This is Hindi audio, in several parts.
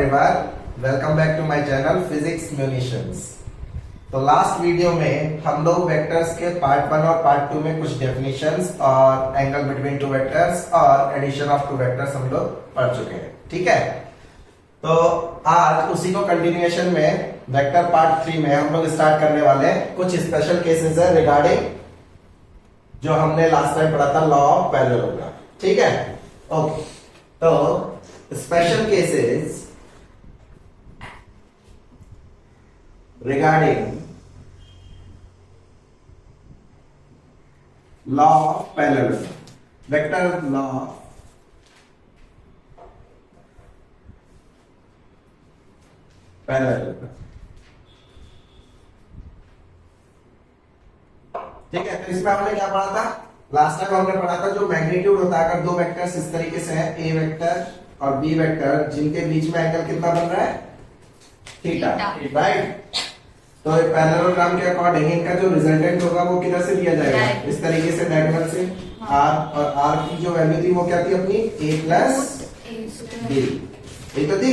परिवार, welcome back to my channel physics munitions. तो लास्ट वीडियो में हम लोग वेक्टर्स के पार्ट 1 और पार्ट 2 में कुछ डेफिनेशंस और एंगल बिटवीन टू वेक्टर्स और एडिशन ऑफ टू वेक्टर्स हम लोग पढ़ चुके हैं। ठीक है, तो आज उसी को कंटिन्यूएशन में वेक्टर पार्ट 3 में हम लोग स्टार्ट करने वाले हैं। कुछ स्पेशल केसेस है रिगार्डिंग जो हमने लास्ट टाइम पढ़ा था लॉ ऑफ पैरेललोग्राम। ठीक है, ओके। तो special cases regarding law of parallelism, vector law of parallelism। ठीक है, तो इसमें हमने क्या पढ़ा था? लास्ट टाइम हमने पढ़ा था जो मैग्नीट्यूड होता है, अगर दो वेक्टर्स इस तरीके से हैं, ए वेक्टर और बी वेक्टर, जिनके बीच में एंगल कितना बन रहा है? Theta, right. तो पैरेललोग्राम के अकॉर्डिंग इनका जो रिजल्टेंट होगा वो किधर से दिया जाएगा? इस तरीके से डायगोनल से। आर और आर की जो वैल्यू थी वो क्या थी अपनी? a प्लस बी, ये तो थी।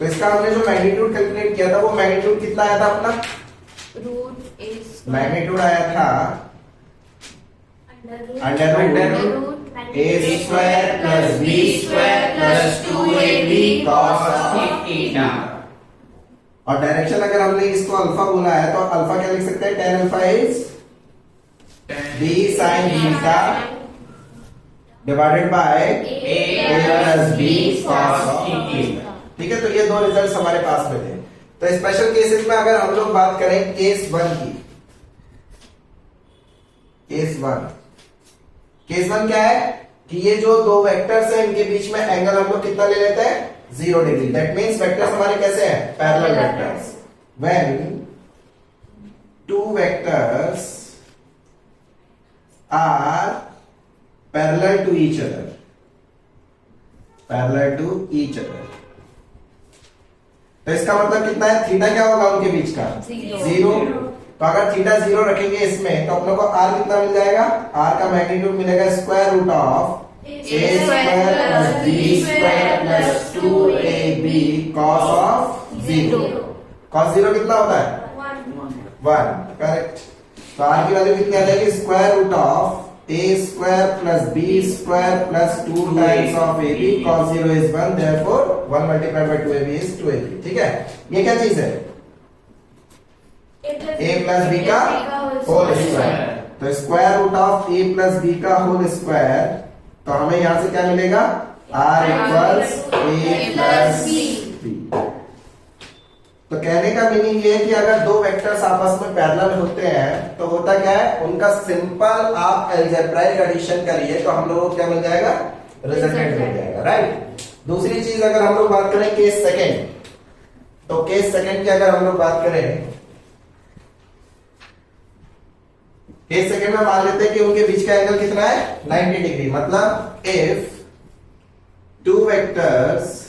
तो इसका हमने जो मैग्नीट्यूड कैलकुलेट किया था वो मैग्नीट्यूड कितना आया था अपना? मैग्नीट्यूड आया था under root a square plus b square plus 2ab cos of theta. और डायरेक्शन अगर हमने इसको अल्फा बोला है तो अल्फा क्या लिख सकते हैं? tan alpha is b sin theta divided bye a plus b cos of theta. ठीक है, तो ये दो रिजल्ट्स हमारे पास में थे। तो स्पेशल केसेस में अगर हम लोग बात करें केस 1 की, केस 1 क्या है कि ये जो दो वेक्टर्स हैं इनके बीच में एंगल हम लोग कितना ले लेते हैं? 0 डिग्री। दैट मींस वेक्टर्स हमारे कैसे हैं? Parallel vectors. When two vectors are parallel to each other, तो इसका मतलब कितना है? थीटा क्या होगा उनके बीच का? 0। तो अगर थीटा 0 रखेंगे इसमें तो अपनों को आर कितना मिल जाएगा? आर का मैग्नीट्यूड मिलेगा square root of a square plus b square plus 2ab cos of 0। cos 0 कितना होता है? 1, करेक्ट। तो आर की वैल्यू कितनी आ जाएगी? Square root of a square plus b square plus 2 times of ab cos 0 is 1, therefore 1 multiplied by 2ab is 2ab। ठीक है, ये क्या चीज है? a प्लस बी का होल स्क्वायर। तो square root of a plus B का होल स्क्वायर, तो हमें यहां से क्या मिलेगा? r equals a plus B. तो कहने का मीनिंग ये है कि अगर दो वेक्टर्स आपस में पैरेलल होते हैं तो होता क्या है? उनका सिंपल आप अलजेब्राइक एडिशन करिए तो हम लोगों को क्या मिल जाएगा? रिजल्टेंट मिल जाएगा, राइट। दूसरी चीज अगर हम लोग बात करें केस सेकंड, तो केस सेकंड की अगर हम लोग बात करें, केस सेकंड में मान लेते हैं कि उनके बीच का एंगल कितना है? 90 डिग्री। मतलब if two vectors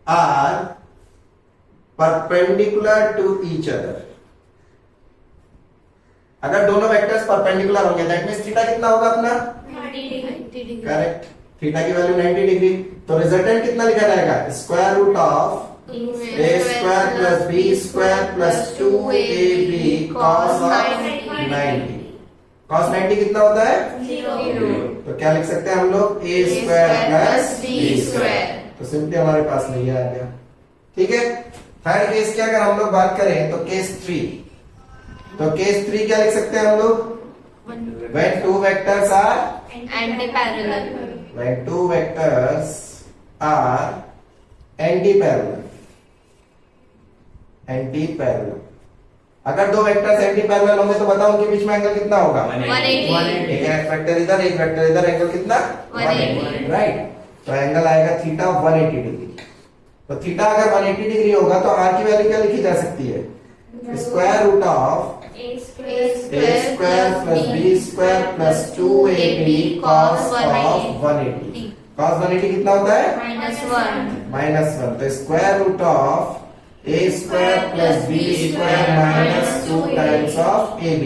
are perpendicular to each other, अगर दोनों वेक्टर्स परपेंडिकुलर होंगे दैट मींस थीटा कितना होगा अपना? 90 डिग्री। करेक्ट, थीटा की वैल्यू 90 डिग्री। तो रिजल्टेंट कितना लिखा जाएगा? Square root of a square plus b square plus 2ab cos of 90। cos 90 कितना होता है? 0। तो क्या लिख सकते हैं हम लोग? a square plus b square. तो सिंपली हमारे पास नहीं आ गया। ठीक है, थर्ड केस की अगर हम लोग बात करें तो केस 3, तो केस 3 क्या लिख सकते हैं हम लोग? when two vectors are anti-parallel, when two vectors are anti-parallel, अगर दो वेक्टर्स एंटी पैरेलल होंगे तो बताओ उनके बीच में एंगल कितना होगा? 180। एक वेक्टर इधर एक वेक्टर इधर, एंगल कितना? 180, राइट। तो एंगल आएगा थीटा 180 डिग्री। तो थीटा अगर 180 डिग्री होगा तो आर की वैल्यू क्या लिखी जा सकती है? Square root of a square plus b square plus 2ab cos of 180। cos 180 कितना होता है? -1। तो square root of a square plus b square minus 2 times of ab।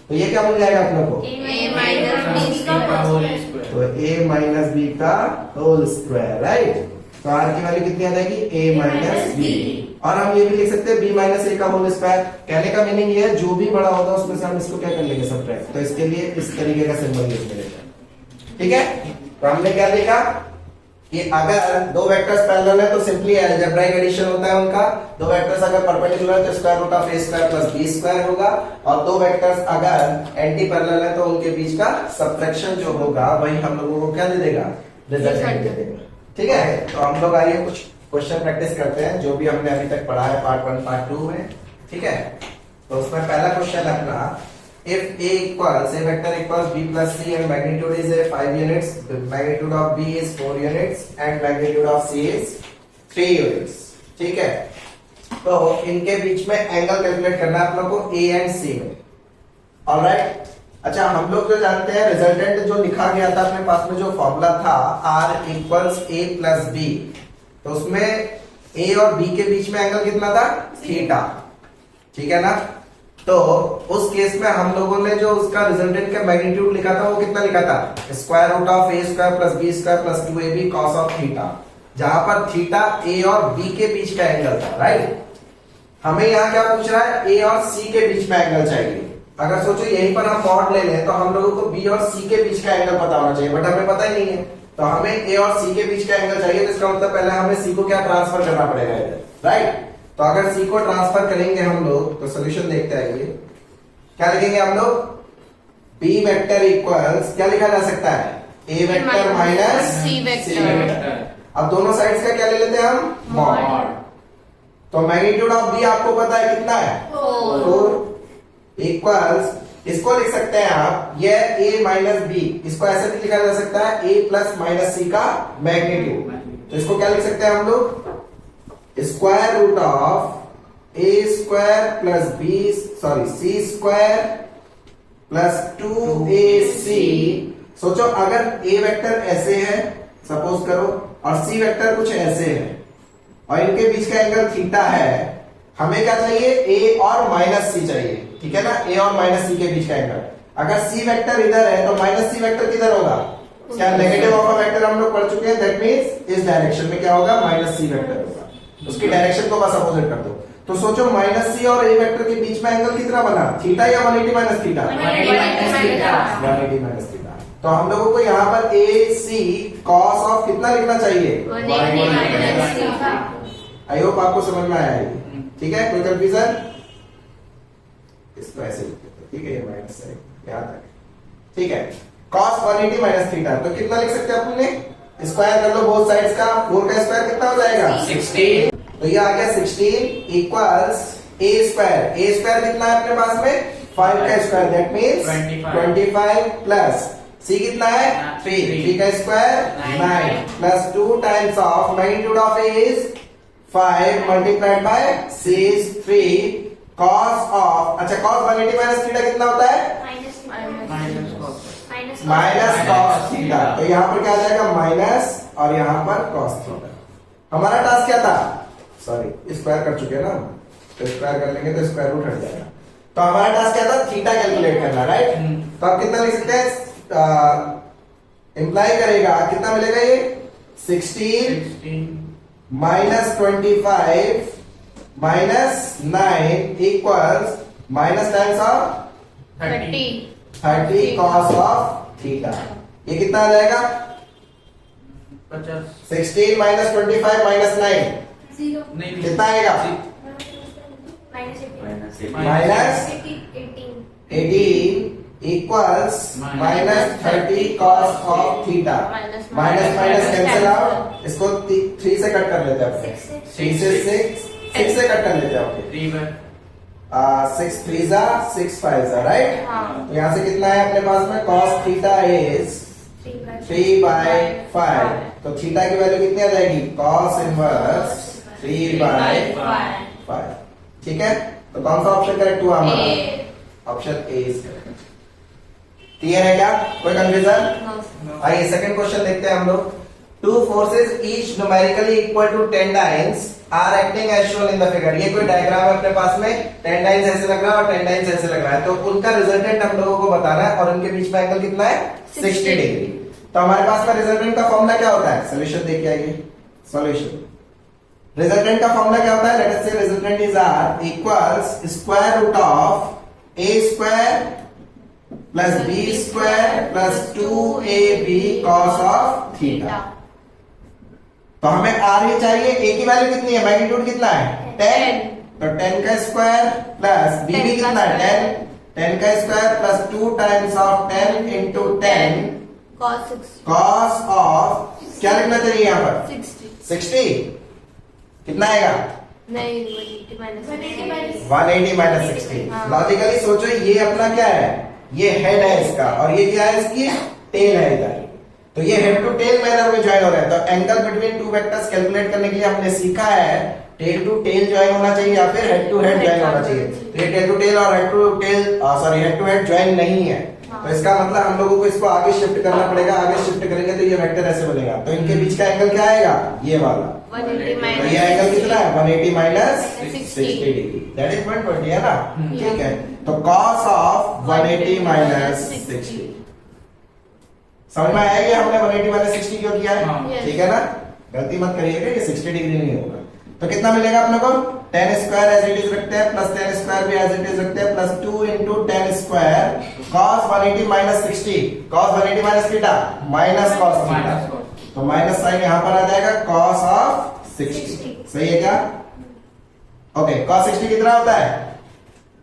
तो ये क्या मिल जाएगा आप लोग को? a माइनस बी का तो a माइनस बी का होल स्क्वायर, राइट। तो r की वैल्यू कितनी आ जाएगी a माइनस बी। और हम ये भी लिख सकते हैं b माइनस a का होल स्क्वायर। कहने का मीनिंग ये है जो भी बड़ा होता है उसमें से हम इसको क्या कर लेंगे सबट्रैक्ट। तो इसके लिए इस तरीके का सिंबल यूज करेंगे। ठीक है, तो हमने क्या देखा कि अगर दो वेक्टर्स पैरेलल है तो सिंपली अलजेब्राइक एडिशन होता है उनका। दो वेक्टर्स अगर परपेंडिकुलर है तो square root of a square plus b square होगा, और दो वेक्टर्स अगर एंटी पैरेलल है तो उनके बीच का सबट्रैक्शन जो होगा वही हम लोगों को क्या दे देगा, रिजल्टेंट दे देगा। ठीक है, तो हम लोग आइए कुछ क्वेश्चन प्रैक्टिस करते हैं जो भी हमने अभी तक पढ़ा है पार्ट 1 पार्ट 2 में। ठीक है, तो उसमें पहला क्वेश्चन है अपना, if a equals a vector equals b plus c and magnitude is a 5 units, the magnitude of b is 4 units and magnitude of c is 3 units। ठीक है, तो इनके बीच में एंगल कैलकुलेट करना है आप लोगों को a एंड c में। ऑलराइट, अच्छा हम लोग जो जानते हैं रिजल्टेंट जो लिखा गया था अपने पास में जो फॉर्मूला था r equals a plus b, तो उसमें a और b के बीच में एंगल कितना था, थीटा। ठीक है ना, तो उस केस में हम लोगों ने जो उसका रिजल्टेंट का मैग्नीट्यूड लिखा था वो कितना लिखा था, square root of a square plus b square plus 2ab cos of theta, जहां पर थीटा a और b के बीच का एंगल था। राइट, हमें यहाँ क्या पूछ रहा है, a और c के बीच में एंगल चाहिए। अगर सोचो यहीं पर हम मॉड ले लें तो हम लोगों को b और c के बीच का एंगल पता होना चाहिए, बट हमें पता ही नहीं है। तो हमें a और c के बीच का एंगल चाहिए, तो इसका मतलब पहले हमें c को क्या ट्रांसफर करना पड़ेगा इधर। राइट, तो अगर c को ट्रांसफर करेंगे हम लोग तो सोल्यूशन देखते हैं। क्या लिखेंगे हम लोग, b वेक्टर इक्वल्स क्या लिखा जा सकता है, a vector minus c vector. अब दोनों साइड्स का क्या ले लेते हैं हम, मॉड। तो मैग्नीट्यूड ऑफ b आपको पता है कितना है, 4 इक्वल्स, इसको लिख सकते हैं आप, ये a माइनस b, इसको ऐसे भी लिखा जा सकता है a प्लस माइनस c का मैग्नीट्यूड। तो इसको क्या लिख सकते हैं हम लोग, square root of a square plus c square plus 2ac। सोचो अगर a वेक्टर ऐसे है सपोज करो और c वेक्टर कुछ ऐसे है और इनके बीच का एंगल थीटा है, हमें क्या चाहिए, a और माइनस c चाहिए। ठीक है ना, a और माइनस c के बीच का एंगल। अगर c वेक्टर इधर है तो माइनस c वेक्टर किधर होगा, क्या नेगेटिव ऑफ अ वेक्टर हम लोग पढ़ चुके हैं, दैट मींस इस डायरेक्शन में क्या होगा, माइनस c वेक्टर होगा। उसकी डायरेक्शन को बस अपोजिट कर दो। तो सोचो माइनस c और a वेक्टर के बीच में एंगल कितना बना, थीटा या 180 माइनस थीटा, 180 माइनस थीटा। तो हम लोगों को यहाँ पर ac cos ऑफ कितना लिखना चाहिए, 180 माइनस थीटा। आई होप आपको समझ में आया है। ठीक है, कोई कंफ्यूजन, इसको ऐसे लिख देते। ठीक है, ये माइनस है याद रखें। ठीक है, cos 180 माइनस थीटा, तो कितना लिख सकते हैं अपने, स्क्वायर कर लो बोथ साइड्स का, 4 का स्क्वायर कितना हो जाएगा, 16। तो ये आ गया 16 इक्वल्स a स्क्वायर कितना है अपने पास में, 5 का square, that means 25 plus c कितना है, 3 का square 9 plus 2 times of magnitude of a is 5 multiplied by c is 3 cos of, अच्छा cos 180 माइनस थीटा कितना होता है, माइनस cos थीटा। तो यहाँ पर क्या आ जाएगा, माइनस और यहाँ पर cos थीटा। हमारा टास्क क्या था, सॉरी स्क्वायर कर चुके हैं ना, तो स्क्वायर कर लेंगे तो स्क्वायर रूट हट जाएगा। तो हमारा टास्क क्या था, थीटा कैलकुलेट करना। राइट, तो आप कितना लिख सकते हैं, इंप्लाई करेगा कितना मिलेगा, ये 16 minus 25 minus 9 equals minus times of 30 cos of theta. ये कितना आ जाएगा, 16 माइनस 25 माइनस 9 कितना आएगा, minus 18 equals minus 30 cos of theta. Minus minus cancel out, इसको 3 से कट कर लेते हैं, 3 से 6 से कट कर लेते हैं। 6 3 जा 6 5 जा, राइट। तो यहाँ से कितना है अपने पास में, cos थीटा इज 3/5। तो थीटा की वैल्यू कितनी आ जाएगी, cos इनवर्स 3/5। ठीक है, तो कौन सा ऑप्शन करेक्ट हुआ हमारा, option A is correct. Clear है क्या, कोई कंफ्यूजन। आइए सेकंड क्वेश्चन देखते हैं हम लोग। Two forces each numerically equal to 10 times are acting as shown in the figure. ये कोई डायग्राम है अपने पास में, 10 टाइम्स ऐसे लग रहा है और 10 टाइम्स ऐसे लग रहा है, तो उनका रिजल्टेंट हम लोगों को बताना है और उनके बीच में एंगल कितना है, 60 डिग्री। तो हमारे पास में रिजल्टेंट का फॉर्मूला क्या होता है, सोल्यूशन देखिए आइए। सॉल्यूशन। रिजल्टेंट का फॉर्मूला क्या होता है? Let us say resultant is R equals square root of A square plus B square plus 2ab cos of theta. तो हमें आर ही चाहिए, ए की वैल्यू कितनी है, मैग्नीट्यूड कितना है 10, तो 10 का स्क्वायर प्लस बी भी कितना है 10 का square plus 2 times of 10 into 10 cos of, क्या लिखना चाहिए यहाँ पर 60 कितना आएगा 180 माइनस 60। लॉजिकली सोचो ये अपना क्या है, ये हेड है इसका और ये क्या है इसकी टेल है इधर, तो ये हेड टू टेल मैनर में ज्वाइन हो रहा है। तो angle between two vectors calculate करने के लिए हमने सीखा है टेल टू टेल ज्वाइन होना चाहिए या फिर हेड टू हेड ज्वाइन होना चाहिए। तो ये टेल टू टेल और head to tail head to head join नहीं है, तो इसका मतलब हम लोगों को इसको आगे शिफ्ट करना पड़ेगा। आगे शिफ्ट करेंगे तो ये वेक्टर ऐसे बनेगा, तो इनके बीच का एंगल क्या आएगा, ये वाला। तो ये एंगल कितना है 180 माइनस 60 डिग्री, दैट इज 120 है ना, ठीक है। तो cos ऑफ 180 माइनस 60, समझ में आया ये हमने 180 माइनस 60 क्यों किया है, ठीक है ना, गलती मत करिएगा, ये 60 डिग्री नहीं होगा। तो कितना मिलेगा अपने को 10 स्क्वायर एज इट इज रखते हैं प्लस 10 स्क्वायर भी एज इट इज रखते हैं plus 2 into 10 square cos 180 minus 60 cos 180 minus theta minus cos theta, तो माइनस साइन यहां पर आ जाएगा cos ऑफ 60, सही है क्या? ओके, cos 60 कितना होता है,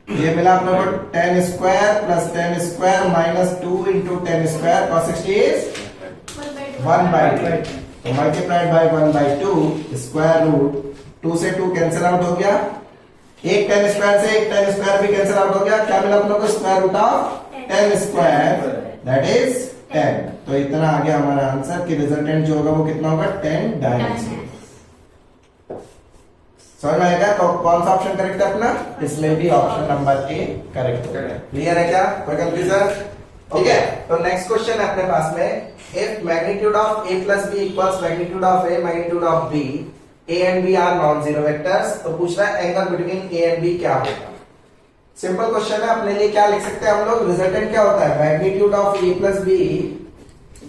ये मिला अपने को 10 square plus 10 square minus 2 into 10 square cos 60 is 1/2, तो मल्टीप्लाइड बाय 1/2 स्क्वायर रूट 2 से 2 कैंसिल आउट हो गया, एक 10 स्क्वायर से एक 10 स्क्वायर भी कैंसिल आउट हो गया, क्या मिला अपने को square root of 10 square that is 10। तो इतना आ गया हमारा आंसर कि रिजल्टेंट जो होगा वो कितना होगा 10 डायमेंशन। समझ में आएगा? तो कौन सा ऑप्शन करेक्ट है अपना, इसमें भी ऑप्शन नंबर ए करेक्ट है। क्लियर है क्या, कोई कंफ्यूजन? ठीक है, तो नेक्स्ट क्वेश्चन है अपने पास में, if magnitude of a plus b equals magnitude of a magnitude of b, a and b are non zero vectors, तो पूछ रहा है angle between a and b क्या होगा। सिंपल क्वेश्चन है, अपने लिए क्या लिख सकते हैं हम लोग, रिजल्टेंट क्या होता है magnitude of a plus b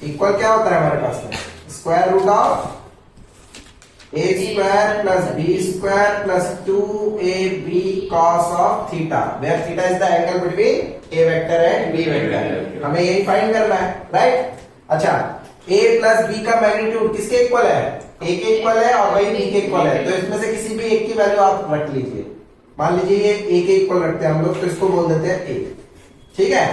equal क्या होता है हमारे पास में square root of a square plus b square plus 2ab cos of theta, where theta is the angle between a vector and b vector, हमें यही फाइंड करना है, राइट। अच्छा, a प्लस b का मैग्नीट्यूड किसके इक्वल है, a के इक्वल है और वही b के इक्वल है, तो इसमें से किसी भी एक की वैल्यू आप रख लीजिए। मान लीजिए ये a के इक्वल रखते हैं हम लोग, तो इसको बोल देते हैं a, ठीक है।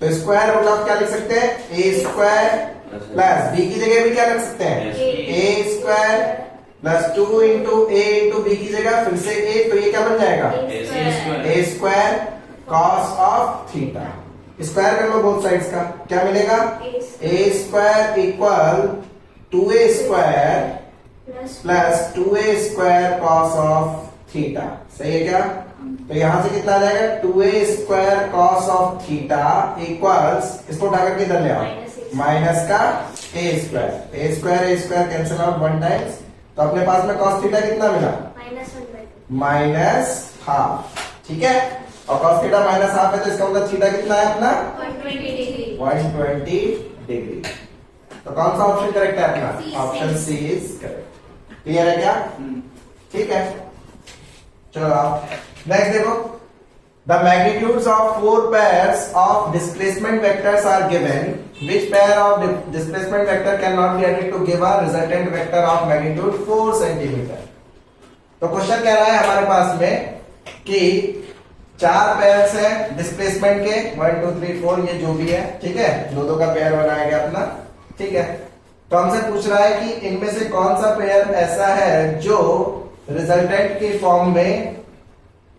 तो स्क्वायर रूट ऑफ क्या लिख सकते हैं a स्क्वायर प्लस b की जगह भी क्या रख सकते हैं a square plus 2 into a into b की जगह फिर से a, तो ये क्या बन जाएगा a square cos of theta, square कर लो बोथ साइड्स का, क्या मिलेगा a square equal 2a square plus 2a square cos of theta, सही है क्या? तो यहां से कितना आ जाएगा 2a square cos of theta equals, इसको उठा करके इधर ले आओ, माइनस का a square cancel out 1 times, तो अपने पास में cos थीटा कितना मिला माइनस हाफ, ठीक है। और cos थीटा माइनस हाफ है, तो इसका मतलब थीटा कितना है अपना 120 डिग्री। तो कौन सा ऑप्शन करेक्ट है अपना, option C is correct. Clear है क्या, ठीक है। चलो आप नेक्स्ट देखो, the magnitudes of 4 pairs of displacement vectors are given, which pair of displacement vector cannot be added to give a resultant vector of magnitude 4 centimeter। तो क्वेश्चन कह रहा है हमारे पास में कि 4 पेयर्स है डिस्प्लेसमेंट के 1 2 3 4, ये जो भी है, ठीक है, दो का पेयर बनाया गया अपना, ठीक है। तो हमसे पूछ रहा है कि इनमें से कौन सा पेयर ऐसा है जो रिजल्टेंट के फॉर्म में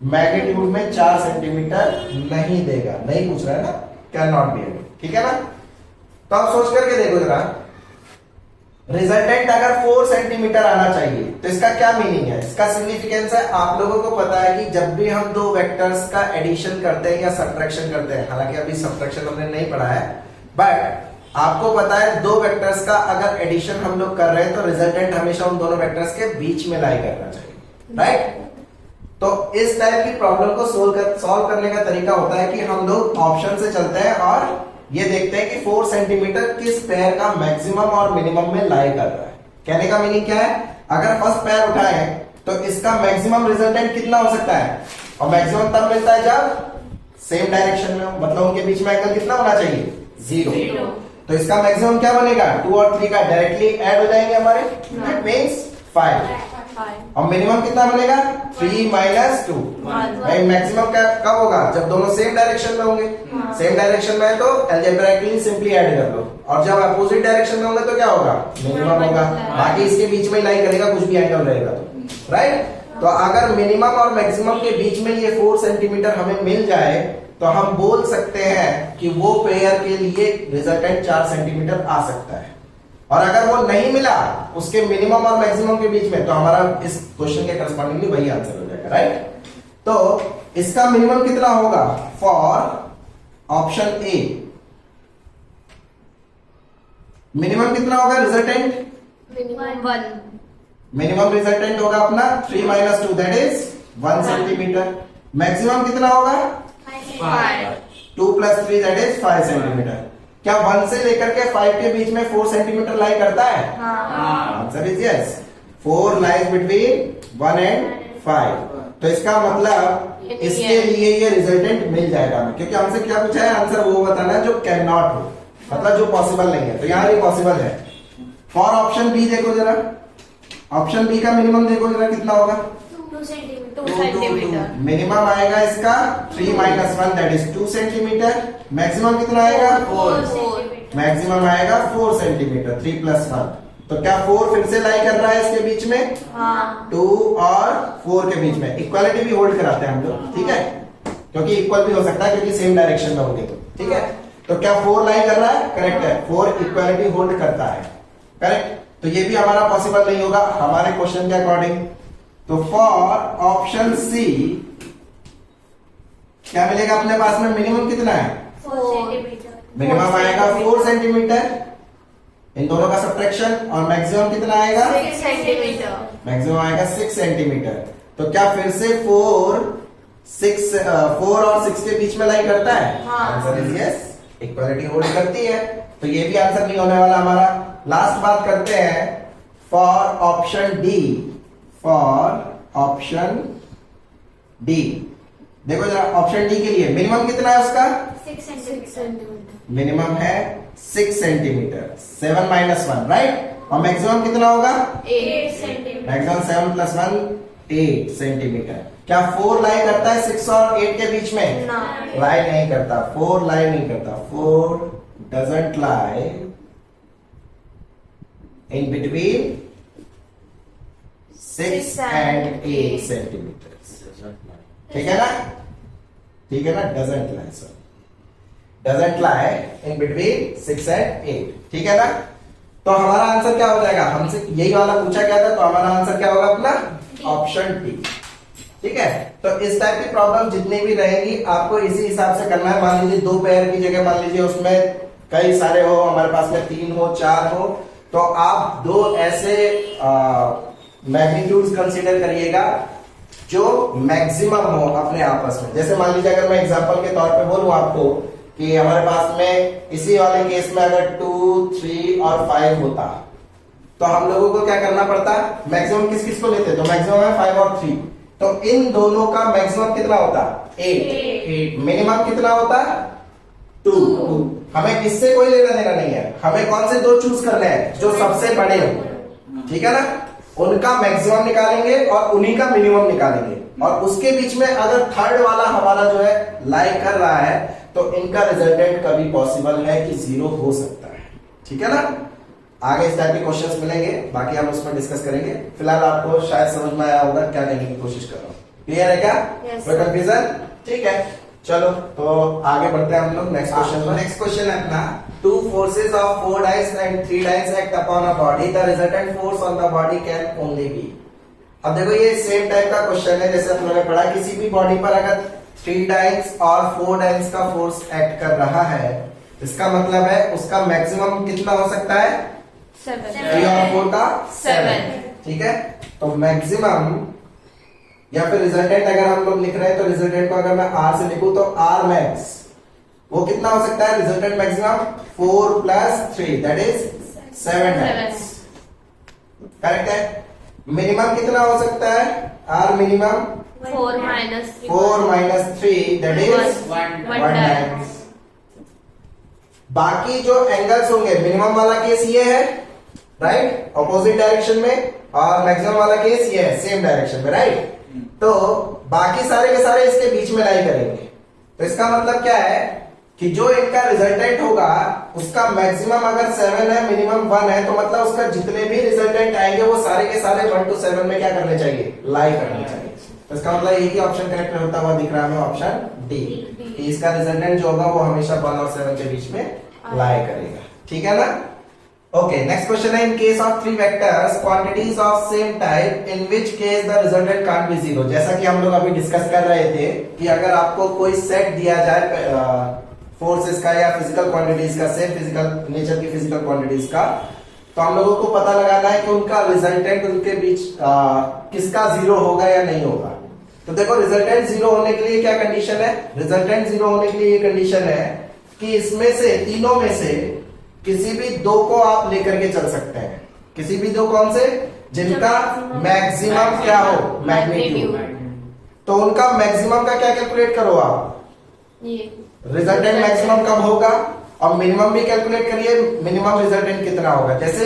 मैग्नीट्यूड में 4 सेंटीमीटर नहीं देगा, नहीं पूछ रहा है ना, कैन नॉट बी, ठीक है ना। तो आप सोच करके देखो जरा, रिजल्टेंट अगर 4 सेंटीमीटर आना चाहिए तो इसका क्या मीनिंग है, इसका सिग्निफिकेंस है। आप लोगों को पता है कि जब भी हम दो वेक्टर्स का एडिशन करते हैं या सब्ट्रैक्शन करते हैं, हालांकि अभी सब्ट्रैक्शन हमने नहीं पढ़ा है, बट आपको पता है दो वेक्टर्स का अगर एडिशन हम लोग कर रहे हैं तो रिजल्टेंट हमेशा उन दोनों वेक्टर्स के बीच में लाई करना चाहिए, राइट। तो इस टाइप की प्रॉब्लम को सॉल्व करने का तरीका होता है कि हम लोग ऑप्शन से चलते हैं और ये देखते हैं कि 4 सेंटीमीटर किस पेयर का मैक्सिमम और मिनिमम में लाई कर रहा है, कहने का मीनिंग क्या है, अगर फर्स्ट पेयर उठाए तो इसका मैक्सिमम रिजल्टेंट कितना हो सकता है, और मैक्सिमम तब मिलता है जब सेम डायरेक्शन में हो, मतलब उनके बीच में एंगल कितना होना चाहिए, 0। तो इसका मैक्सिमम क्या बनेगा, 2 और 3 का डायरेक्टली ऐड हो जाएंगे हमारे, दैट मींस 5। और मिनिमम कितना बनेगा, 3 - 2। मैक्सिमम कब होगा, जब दोनों सेम डायरेक्शन में होंगे। सेम डायरेक्शन में है तो अलजेब्राइकली सिंपली ऐड कर लो, और जब अपोजिट डायरेक्शन में होंगे तो क्या होगा, मिनिमम होगा। बाकी इसके बीच में लाई करेगा, कुछ भी एंगल रहेगा तो, राइट। तो अगर मिनिमम और मैक्सिमम के बीच में ये 4 सेंटीमीटर हमें मिल जाए तो हम बोल सकते हैं कि वो पेयर के लिए रिजल्टेंट 4 सेंटीमीटर आ सकता है। और अगर वो नहीं मिला उसके मिनिमम और मैक्सिमम के बीच में, तो हमारा इस क्वेश्चन के करस्पॉन्डिंगली वही आंसर हो जाएगा, राइट। तो इसका मिनिमम कितना होगा फॉर ऑप्शन ए, मिनिमम कितना होगा रिजल्टेंट, मिनिमम रिजल्टेंट होगा अपना 3 - 2 दैट इज 1 सेंटीमीटर। मैक्सिमम कितना होगा 2 + 3 दैट इज 5 सेंटीमीटर। क्या 1 से लेकर के 5 के बीच में 4 सेंटीमीटर लाई करता है, answer is yes, 4 lies between 1 and 5। तो इसका मतलब इसके लिए ये रिजल्टेंट मिल जाएगा हमें, क्योंकि हमसे क्या पूछा है, आंसर वो बताना है जो कैन नॉट हो, मतलब जो पॉसिबल नहीं है। तो यहाँ ये पॉसिबल है। फॉर ऑप्शन बी देखो जरा, ऑप्शन बी का मिनिमम देखो जरा कितना होगा, 2 सेंटीमीटर। मिनिमम आएगा इसका 3 - 1 दैट इज 2 सेंटीमीटर। मैक्सिमम कितना आएगा 4 मैक्सिमम आएगा 4 सेंटीमीटर, 3 + 1। तो क्या 4 फिर से लाई कर रहा है इसके बीच में, 2 और 4 के बीच में इक्वालिटी भी होल्ड कराते हैं हम लोग, ठीक है, क्योंकि इक्वल भी हो सकता है क्योंकि सेम डायरेक्शन में होंगे तो, ठीक है। तो क्या 4 लाई कर रहा है, करेक्ट है, 4 इक्वालिटी होल्ड करता है, करेक्ट। तो ये भी हमारा पॉसिबल नहीं होगा हमारे क्वेश्चन के अकॉर्डिंग। तो फॉर ऑप्शन सी क्या मिलेगा अपने पास में, मिनिमम कितना है, 4 सेंटीमीटर। मिनिमम आएगा 4 सेंटीमीटर, इन दोनों का सब्ट्रैक्शन, और मैक्सिमम कितना आएगा 6 सेंटीमीटर। मैक्सिमम आएगा 6 सेंटीमीटर। तो क्या फिर से 4 और 6 के बीच में लाई करता है, answer is yes, equality hold करती है। तो ये भी आंसर नहीं होने वाला हमारा। लास्ट बात करते हैं for option D, for option D देखो जरा, ऑप्शन डी के लिए मिनिमम कितना है उसका, 6 सेंटीमीटर। मिनिमम है 6 सेंटीमीटर, 7 - 1, राइट। और मैक्सिमम कितना होगा 8 सेंटीमीटर। Maximum 7 + 1 8 centimetre. क्या 4 लाई करता है 6 और 8 के बीच में, लाई नहीं करता, 4 लाई नहीं करता, 4 doesn't lie in between 6 and 8 centimetre, ठीक है ना, ठीक है ना, doesn't lie, sorry, doesn't lie in between 6 and 8, ठीक है ना। तो हमारा आंसर क्या हो जाएगा, हमसे यही वाला पूछा गया था, तो हमारा आंसर क्या होगा अपना, ऑप्शन डी, ठीक है। तो इस टाइप की प्रॉब्लम जितनी भी रहेगी आपको इसी हिसाब से करना है। मान लीजिए 2 पेयर की जगह मान लीजिए उसमें कई सारे हो, हमारे पास में 3 हो 4 हो, तो आप 2 ऐसे मैग्नीट्यूड्स कंसीडर करिएगा जो मैक्सिमम हो अपने आपस में। जैसे मान लीजिए अगर मैं एग्जांपल के तौर पे बोलूं आपको कि हमारे पास में इसी वाले केस में अगर 2, 3 और 5 होता तो हम लोगों को क्या करना पड़ता, मैक्सिमम किस किस को लेते, तो मैक्सिमम है 5 और 3, तो इन दोनों का मैक्सिमम कितना होता 8, मिनिमम कितना होता 2। हमें इससे कोई लेना देना नहीं है, हमें कौन से 2 चूज करने हैं जो सबसे बड़े हो, ठीक है ना, उनका मैक्सिमम निकालेंगे और उन्हीं का मिनिमम निकालेंगे, और उसके बीच में अगर थर्ड वाला हमारा जो है लाई कर रहा है तो इनका रिजल्टेंट कभी पॉसिबल है कि 0 हो सकता है, ठीक है ना। आगे इस टाइप के क्वेश्चंस मिलेंगे, बाकी हम उसमें डिस्कस करेंगे। फिलहाल आपको शायद समझ में आया होगा क्या कहने की कोशिश कर रहा हूँ, क्लियर है क्या, कोई कंफ्यूजन, ठीक है। चलो तो आगे बढ़ते हैं हम लोग नेक्स्ट क्वेश्चन में। नेक्स्ट क्वेश्चन है अपना, 2 forces of 4 dice and 3 dice act upon a body, the resultant force on the body can only be। अब देखो ये सेम टाइप का क्वेश्चन है जैसे अपने पढ़ा, किसी भी बॉडी पर अगर 3 डाइस और 4 डाइस का फोर्स एक्ट कर रहा है, इसका मतलब है उसका मैक्सिमम कितना हो सकता है 3 और 4 का 7, ठीक है। तो मैक्सिमम या फिर रिजल्टेंट अगर हम लोग लिख रहे हैं तो रिजल्टेंट को अगर मैं R से लिखूं तो R मैक्स वो कितना हो सकता है, resultant maximum 4 + 3 that is 7 times, correct है। मिनिमम कितना हो सकता है? R minimum 4 minus 3. 4 minus 3 that is One. 1 times। बाकी जो एंगल्स होंगे, मिनिमम वाला केस ये है राइट, ऑपोजिट डायरेक्शन में, और मैक्सिमम वाला केस ये है सेम डायरेक्शन में, राइट। तो बाकी सारे के सारे इसके बीच में लाई करेंगे। तो इसका मतलब क्या है कि जो इनका रिजल्टेंट होगा उसका मैक्सिमम अगर 7 है, मिनिमम 1 है, तो मतलब उसका जितने भी रिजल्टेंट आएंगे वो सारे के सारे 1 to 7 में क्या करने चाहिए? लाई करने चाहिए। तो इसका मतलब एक ही ऑप्शन करेक्ट होता हुआ दिख रहा है हमें, ऑप्शन डी, कि इसका रिजल्टेंट जो होगा वो हमेशा 1 और 7 के बीच में लाई करेगा। ठीक है ना? ओके, नेक्स्ट क्वेश्चन है, in case of 3 vectors quantities of same type in which case the resultant can't be zero. जैसा कि हम लोग अभी डिस्कस कर रहे थे कि अगर आपको कोई सेट दिया जाए फोर्सेस का या फिजिकल क्वांटिटीज का, सेम फिजिकल नेचर की फिजिकल क्वांटिटीज का, तो हम लोगों को पता लगाना है कि उनका रिजल्टेंट उनके बीच किसका जीरो होगा या नहीं होगा। तो देखो, रिजल्टेंट जीरो होने के लिए क्या कंडीशन है? रिजल्टेंट जीरो होने के लिए ये कंडीशन है कि इसमें से, तीनों में से किसी भी दो को आप लेकर के चल सकते हैं। किसी भी दो, कौन से? जिनका मैक्सिमम क्या हो? मैग्नीट्यूड। तो उनका मैक्सिमम का क्या कैलकुलेट करो आप? रिजल्टेंट मैक्सिमम कब होगा, और मिनिमम भी कैलकुलेट करिए, मिनिमम रिजल्टेंट कितना होगा। जैसे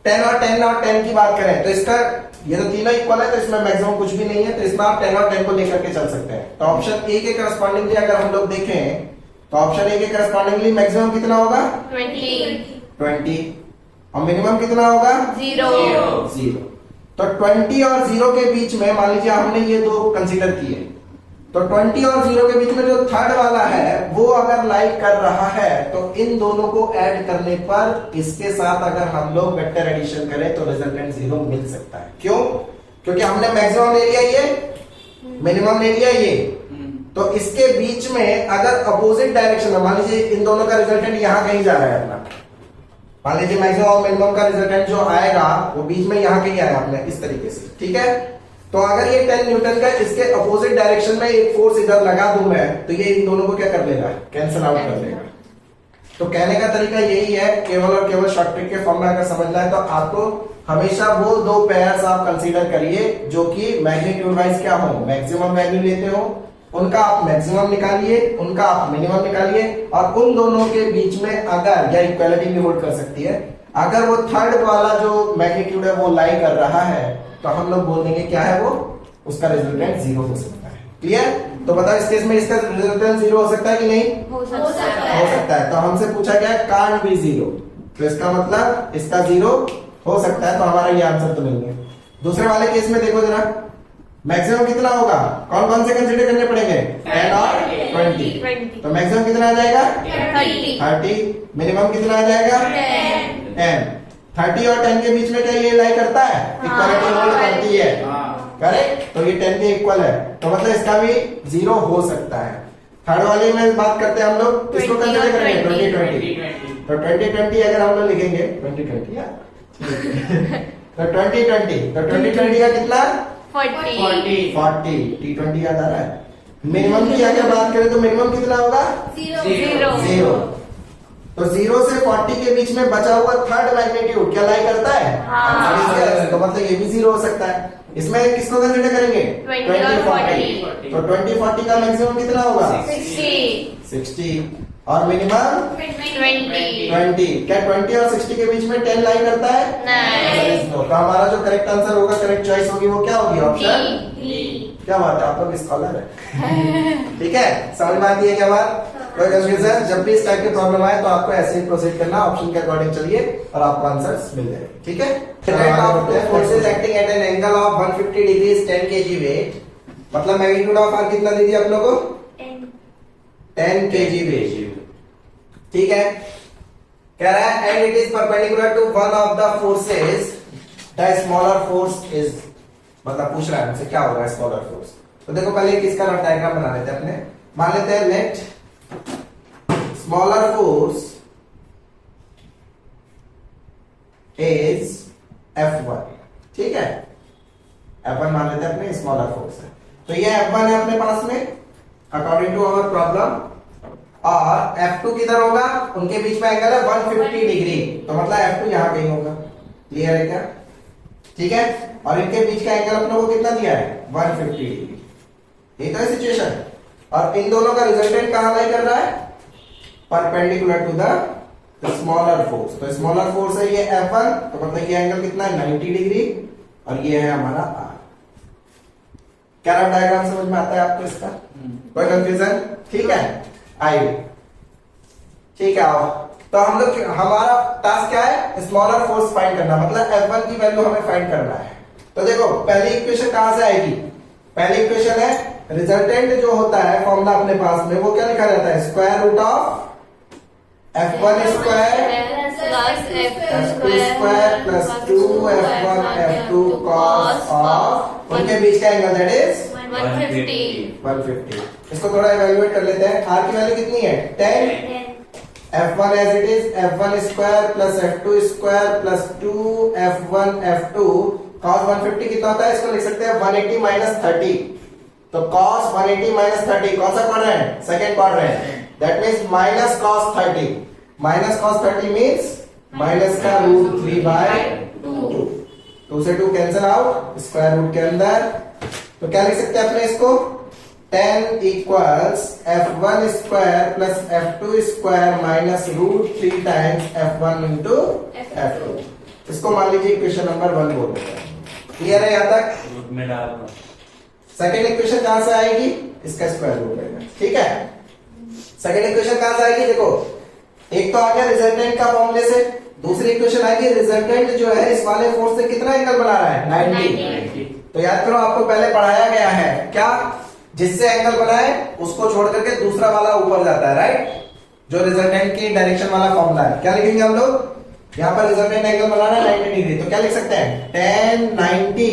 10 और 10 और 10 की बात करें तो इसका, ये तो तीनों इक्वल है तो इसमें मैक्सिमम कुछ भी नहीं है, तो इसमें आप 10 और 10 को लेकर के चल सकते हैं। तो ऑप्शन ए के करस्पॉन्डिंगली अगर हम लोग देखें तो ऑप्शन ए के करस्पॉन्डिंगली मैक्सिमम कितना होगा? 20, और मिनिमम कितना होगा? 0। तो 20 और 0 के बीच में मान लीजिए हमने ये दो कंसीडर किए, तो 20 और 0 के बीच में जो थर्ड वाला है वो अगर लाइक कर रहा है तो इन दोनों को ऐड करने पर इसके साथ अगर हम लोग वेक्टर एडिशन करें तो रिजल्टेंट 0 मिल सकता है। क्यों? क्योंकि हमने मैक्सिमम ले लिया ये, मिनिमम ले लिया ये, तो इसके बीच में अगर अपोजिट डायरेक्शन में, मान लीजिए इन दोनों का रिजल्टेंट यहां कहीं जा रहा है अपना, मान लीजिए मैक्सिमम और मिनिमम का रिजल्टेंट जो आएगा वो बीच में यहां कहीं आया अपने इस तरीके से, ठीक है। तो अगर ये 10 न्यूटन का इसके अपोजिट डायरेक्शन में एक फोर्स इधर लगा दूं मैं, तो ये इन दोनों को क्या कर लेगा? कैंसिल आउट कर लेगा। तो कहने का तरीका यही है, केवल और केवल शॉर्ट ट्रिक के फॉर्म में अगर समझना है तो आपको हमेशा वो दो पेयर्स आप कंसीडर करिए जो कि मैग्नीट्यूड वाइज क्या हो, मैक्सिमम वैल्यू लेते हो, उनका आप मैक्सिमम निकालिए, उनका आप मिनिमम निकालिए, और उन दोनों के बीच में अगर, या इक्वालिटी भी होल्ड कर सकती है, अगर वो थर्ड वाला जो मैग्नीट्यूड है वो लाई कर रहा है तो हम लोग बोल देंगे क्या है वो, उसका रिजल्टेंट 0 हो सकता है। क्लियर? तो बताओ इस केस में इसका रिजल्टेंट 0 हो सकता है कि नहीं? हो सकता है। तो हमसे पूछा गया कांट बी 0, तो इसका मतलब इसका 0 हो सकता है, तो हमारा ये आंसर तो नहीं है। दूसरे वाले केस में देखो जरा, मैक्सिमम कितना होगा, कौन कौन से कंसीडर करने पड़ेंगे? 10 और 20। तो मैक्सिमम कितना आ जाएगा? 30। मिनिमम कितना आ जाएगा? 10। 30 और 10 के बीच में क्या ये लाई करता है? इक्वालिटी होल्ड करती है, करेक्ट। तो ये 10 के इक्वल है, तो मतलब इसका भी 0 हो सकता है। थर्ड वाले में बात करते हैं हम लोग, किसको कंसीडर करेंगे? 2020। तो 2020 अगर हम लोग लिखेंगे 2020 या तो 2020, तो 2020 का कितना? 40। T20 याद आ रहा है। मिनिमम की अगर बात करें तो मिनिमम कितना होगा? 0। तो 0 से 40 के बीच में बचा हुआ थर्ड मैग्नीट्यूड क्या लाई करता है? तो मतलब ये भी 0 हो सकता है। इसमें किसको कंसीडर करेंगे? 2040। तो 2040 का मैक्सिमम कितना होगा? 60। और मिनिमम 20। क्या 20 और 60 के बीच में 10 लाई करता है? नहीं। तो हमारा जो करेक्ट आंसर होगा, करेक्ट चॉइस होगी, वो क्या होगी? ऑप्शन। क्या बात है, आप लोग स्कॉलर है। ठीक है, समझ में आती है क्या बात? कोई कंफ्यूजन? जब भी इस टाइप की प्रॉब्लम आए तो आपको ऐसे ही प्रोसीड करना, ऑप्शन के अकॉर्डिंग चलिए और आपको आंसर्स मिल जाएंगे। ठीक है। Forces acting at an angle of 150 degrees 10 kg weight, मतलब मैग्नीट्यूड ऑफ आर कितना दीजिए आप लोगों को? 10 kg वेट। ठीक है, कह रहा है and it is perpendicular to one of the forces the smaller force is, मतलब पूछ रहा है हमसे क्या होगा स्मॉलर फोर्स। तो देखो पहले किसका रफ डायग्राम बना लेते हैं अपने। मान लेते हैं late smaller force is F1, ठीक है। F1 मान लेते हैं अपने स्मॉलर फोर्स है, तो ये F1 है अपने पास में अकॉर्डिंग टू आवर प्रॉब्लम, और F2 किधर होगा? उनके बीच में एंगल है 150 डिग्री, तो मतलब F2 यहां कहीं होगा। क्लियर है क्या? ठीक है, और इनके बीच का एंगल अपने को कितना दिया है 150 डिग्री। ये तो है सिचुएशन, और इन दोनों का रिजल्टेंट कहां लाई कर रहा है, perpendicular to the smaller force. तो स्मॉलर फोर्स है ये F1, तो मतलब ये एंगल कितना है 90 डिग्री, और ये है हमारा R। क्या रफ डायग्राम समझ में आता है आपको इसका, कोई कंफ्यूजन? ठीक है, आइए ठीक है आओ। तो हम लोग, हमारा टास्क क्या है, स्मॉलर फोर्स फाइंड करना, मतलब F1 की वैल्यू हमें फाइंड करना है। तो देखो पहली इक्वेशन कहां से आएगी, पहली इक्वेशन है रिजल्टेंट जो होता है फॉर्मूला अपने पास में, वो क्या लिखा जाता है, square root of F1 square F2 square plus 2F1 F2 cos of उनके बीच का एंगल दैट इज 150। इसको थोड़ा इवैल्यूएट कर लेते हैं। R की वैल्यू कितनी है 10, F1 as it is F1 square plus F2 square plus 2F1 F2 cos 150 कितना होता है, इसको लिख सकते हैं 180 माइनस 30। तो cos 180 माइनस 30 कौन सा quadrant, second quadrant, that means minus cos 30। Minus cos 30 means minus का रूट 3 बाय 2, 2 से 2 कैंसिल आउट स्क्वायर रूट के अंदर। तो क्या लिख सकते हैं अपने इसको, 10 equals F1 square plus F2 square minus root 3 times F1 into F2। इसको मान लीजिए इक्वेशन नंबर 1 बोल देते हैं। क्लियर है यहाँ तक? रूट में डाल दो। सेकेंड इक्वेशन कहां से आएगी, इसका स्क्वायर रूट लेना, ठीक है। सेकेंड इक्वेशन कहां से आएगी, देखो एक तो आ गया रिजल्टेंट का फॉर्मूले से, दूसरी इक्वेशन आएगी रिजल्टेंट जो है इस वाले फोर्स से कितना एंगल बना रहा है 90। तो याद करो आपको पहले पढ़ाया गया है क्या, जिससे एंगल बनाए उसको छोड़ करके दूसरा वाला ऊपर जाता है, राइट। जो रिजल्टेंट की डायरेक्शन वाला फॉर्मूला है, क्या लिखेंगे हम लोग, यहाँ पर रिजल्टेंट एंगल बनाना है 90 डिग्री, तो क्या लिख सकते हैं 10 90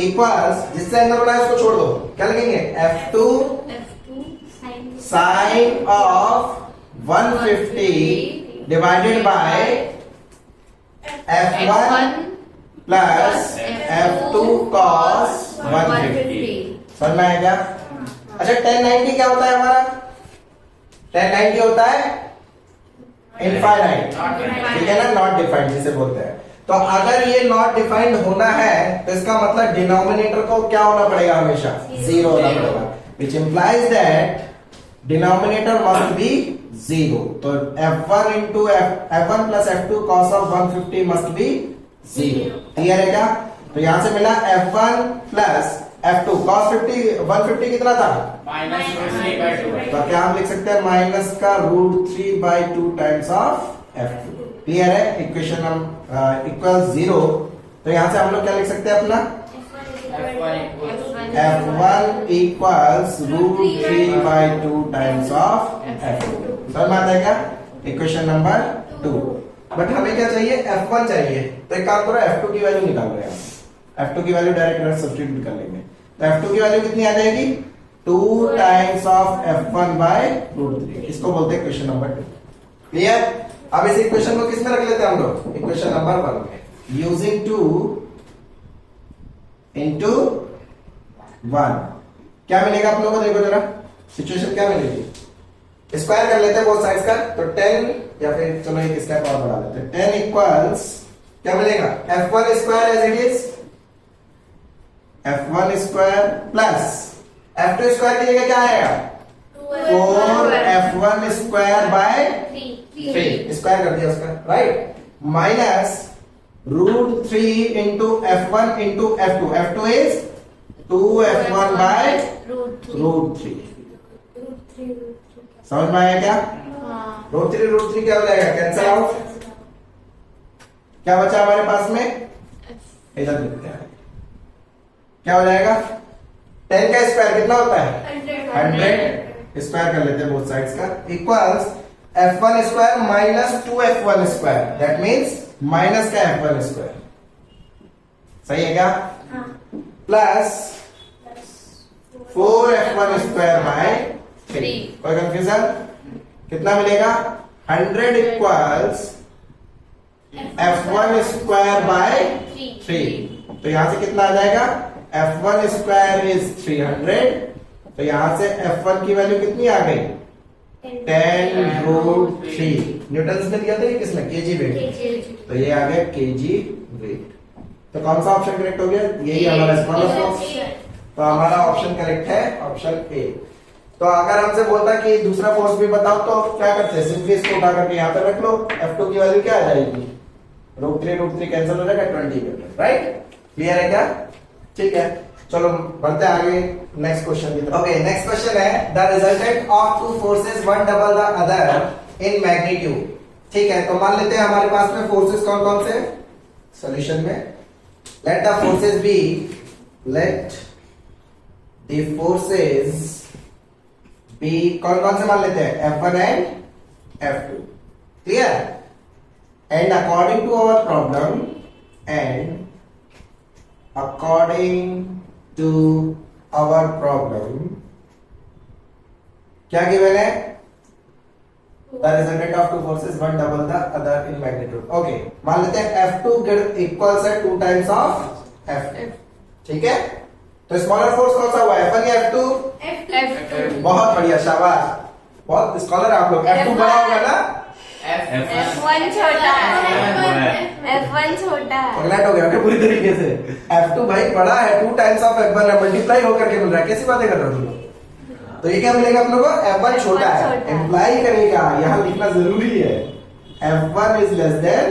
इक्वल्स जिससे एंगल बनाए उसको छोड़ दो, क्या लिखेंगे F2 sine of 150 divided by F1 plus F2 cos 150। समझ में आएगा? अच्छा 1090 क्या होता है हमारा, 1090 होता है इनफाइनाइट, ठीक है ना, नॉट डिफाइंड जिसे बोलते हैं। तो अगर ये नॉट डिफाइंड होना है तो इसका मतलब डिनोमिनेटर को क्या होना पड़ेगा, हमेशा 0 होना पड़ेगा, which implies that denominator must be 0। तो F1 into F1 plus F2 cos of 150 must be 0। Clear है क्या? तो यहां से मिला F1 प्लस F2 cos 150 कितना था, -√3/2। तो क्या हम लिख सकते हैं माइनस का √3/2 टाइम्स ऑफ F2। क्लियर है? इक्वेशन हम इक्वल 0। तो यहां से हम लोग क्या लिख सकते हैं अपना F1 equals √3/2 times of F2। समझ में आता है क्या? Equation number 2। बट हमें क्या चाहिए, F1 चाहिए। तो एक काम करो, F2 की वैल्यू निकाल रहे हैं, F2 की वैल्यू डायरेक्ट सब्स्टिट्यूट कर लेंगे। तो F2 की वैल्यू कितनी आ जाएगी, 2 टाइम्स ऑफ F1 बाय √3। इसको बोलते हैं इक्वेशन नंबर 2। क्लियर? अब इस इक्वेशन को किस में रख लेते हैं हम लोग, इक्वेशन नंबर 1 में, यूजिंग 2 इंटू 1। क्या मिलेगा आप लोगों को, देखो जरा सिचुएशन क्या मिलेगी, स्क्वायर कर लेते हैं बोथ साइड्स का। तो 10 या फिर चलो एक स्क्वायर और बढ़ा लेते हैं, 10 इक्वल्स क्या मिलेगा, F1 square as it is F1 square plus F2 square की जगह क्या आएगा 4F1 स्क्वायर बाय 3, स्क्वायर कर दिया उसका, right, minus √3 into F1 into F2, F2 is 2F1 by √3। समझ में आया क्या? √3 क्या हो जाएगा, कैंसिल आउट। क्या बचा हमारे पास में, इधर लिखते हैं, क्या हो जाएगा, 10 का स्क्वायर कितना होता है 100, स्क्वायर कर लेते हैं बोथ साइड्स का, equals F1 square minus 2F1 square, that means minus का F1 स्क्वायर। सही है क्या? Plus 4F1 square by 3। कोई कंफ्यूजन? कितना मिलेगा, 100 इक्वल्स F1 स्क्वायर बाय 3। तो यहां से कितना आ जाएगा, F1 स्क्वायर इज 300। तो यहां से F1 की वैल्यू कितनी आ गई, 10√3। न्यूटन में दिया था, किसने, केजी वेट। तो ये आ गया केजी वेट। तो कौन सा ऑप्शन करेक्ट हो गया? यही हमारा स्मॉलर फोर्स। तो हमारा ऑप्शन करेक्ट है ऑप्शन ए। तो अगर हमसे बोलता कि दूसरा फोर्स भी बताओ तो क्या करते हैं? सिंपली इसको उठा करके यहाँ पे रख लो। F2 की वैल्यू क्या आ जाएगी? √3 कैंसिल हो जाएगा, 20 न्यूटन। राइट, क्लियर है क्या? ठीक है, चलो बढ़ते हैं आगे नेक्स्ट क्वेश्चन की तरफ। ओके, नेक्स्ट क्वेश्चन है the resultant of two forces one double the other in magnitude. ठीक है, तो मान लेते हैं हमारे पास में फोर्सेस कौन कौन से सॉल्यूशन में। Let the forces be, let the forces be कौन कौन से मान लेते हैं? F1 and F2। Clear? And according to our problem, एंड according to our problem, क्या गिवन है? The resultant of two forces one double the other in magnitude। Okay, मान लेते हैं F2 equals है 2 times of F2। ठीक है, तो स्मॉलर फोर्स कौन सा हुआ? F1 या F2? F2। बहुत बढ़िया, शाबाश, बहुत स्कॉलर आप लोग। F2 बड़ा होगा ना? F1 छोटा है। F1 छोटा है। पगलेट हो गया क्या पूरी तरीके से? F2 भाई बड़ा है, 2 टाइम्स ऑफ F1 है, मल्टीप्लाई होकर के मिल रहा है। कैसी बातें कर रहे हो तुम लोग? तो ये क्या मिलेगा आप लोगों को? F1 छोटा है, इम्प्लाई करेगा, यहाँ लिखना जरूरी है। F1 is less than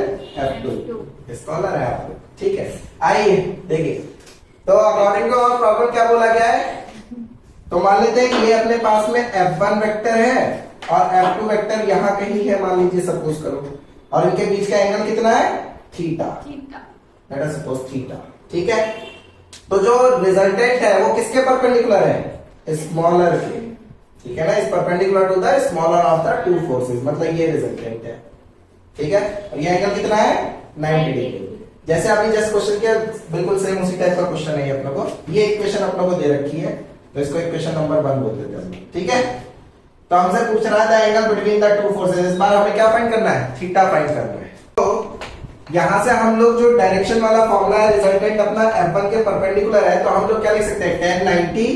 F2। Scholar है आप लोग, ठीक है। आइए देखिए, तो अकॉर्डिंग टू आवर प्रॉब्लम क्या बोला गया है? तो मान लेते हैं ये अपने पास में F1 वेक्टर है और F2 वेक्टर यहाँ कहीं है, मान लीजिए सपोज करो, और इनके बीच का एंगल कितना है? Theta. Let us suppose theta. ठीक है, तो जो रिजल्टेंट है वो किसके परपेंडिकुलर है? स्मॉलर के। ठीक है ना, इस perpendicular to the smaller of the two forces, मतलब ये रिजल्टेंट है। ठीक है, और ये एंगल कितना है? 90 डिग्री। जैसे अभी जस्ट क्वेश्चन किया, बिल्कुल सेम उसी टाइप का क्वेश्चन है अपने को। ये इक्वेशन अपने को दे रखी है, तो इसको इक्वेशन नंबर 1 बोलते थे। ठीक है, तो हमसे पूछ रहा था angle between the two forces. इस बार हमें क्या फाइंड करना है? थीटा फाइंड करना है। तो यहां से हम लोग जो डायरेक्शन वाला फॉर्मूला है, रिजल्टेंट अपना F1 के परपेंडिकुलर है, तो हम लोग क्या लिख सकते हैं? tan 90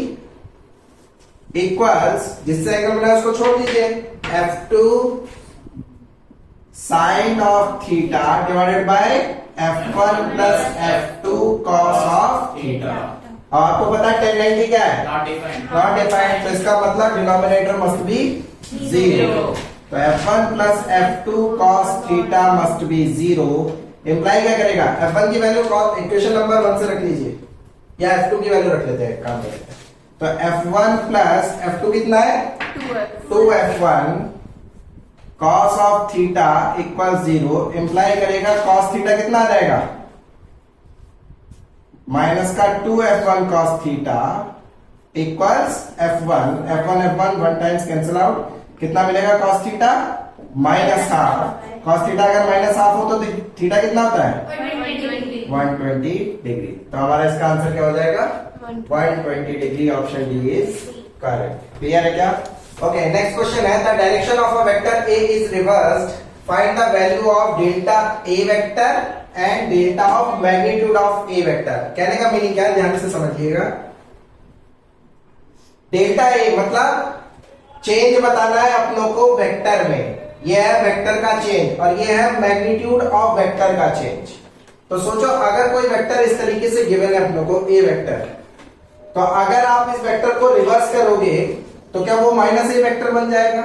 इक्वल्स, जिससे एंगल बना है उसको छोड़ दीजिए, F2 sine of theta divided by F1 plus F2 cos of theta. और आपको पता है tan 90 क्या है? Not defined. नॉट डिफाइंड, तो इसका मतलब डिनोमिनेटर मस्ट बी 0। तो F1 plus F2 cos theta must be 0। Imply क्या करेगा? F1 की वैल्यू इक्वेशन नंबर 1 से रख लीजिए, या F2 की वैल्यू रख लेते हैं, काम करते हैं। तो F1 प्लस F2 कितना है? 2F1 cos of theta equal 0। Imply करेगा cos थीटा कितना आ जाएगा? माइनस का 2F1 cos theta equals F1 1 times cancel out, कितना मिलेगा? cos theta minus half. cos theta अगर माइनस हाफ हो तो थीटा कितना होता है? 120 डिग्री। तो हमारा इसका आंसर क्या हो जाएगा? 120 degree. Option D is correct. Clear है क्या? ओके, नेक्स्ट क्वेश्चन है the direction of a vector A is reversed, find the value of delta A vector and delta of magnitude of A vector. कहने का मीनिंग क्या है, ध्यान से समझिएगा। डेल्टा ए मतलब चेंज बताना है अपनों को वेक्टर में। यह है वेक्टर का चेंज और यह है मैग्नीट्यूड ऑफ वेक्टर का चेंज। तो सोचो, अगर कोई वेक्टर इस तरीके से गिवन है अपनों को ए वेक्टर, तो अगर आप इस वेक्टर को रिवर्स करोगे तो क्या वो माइनस ए वेक्टर बन जाएगा?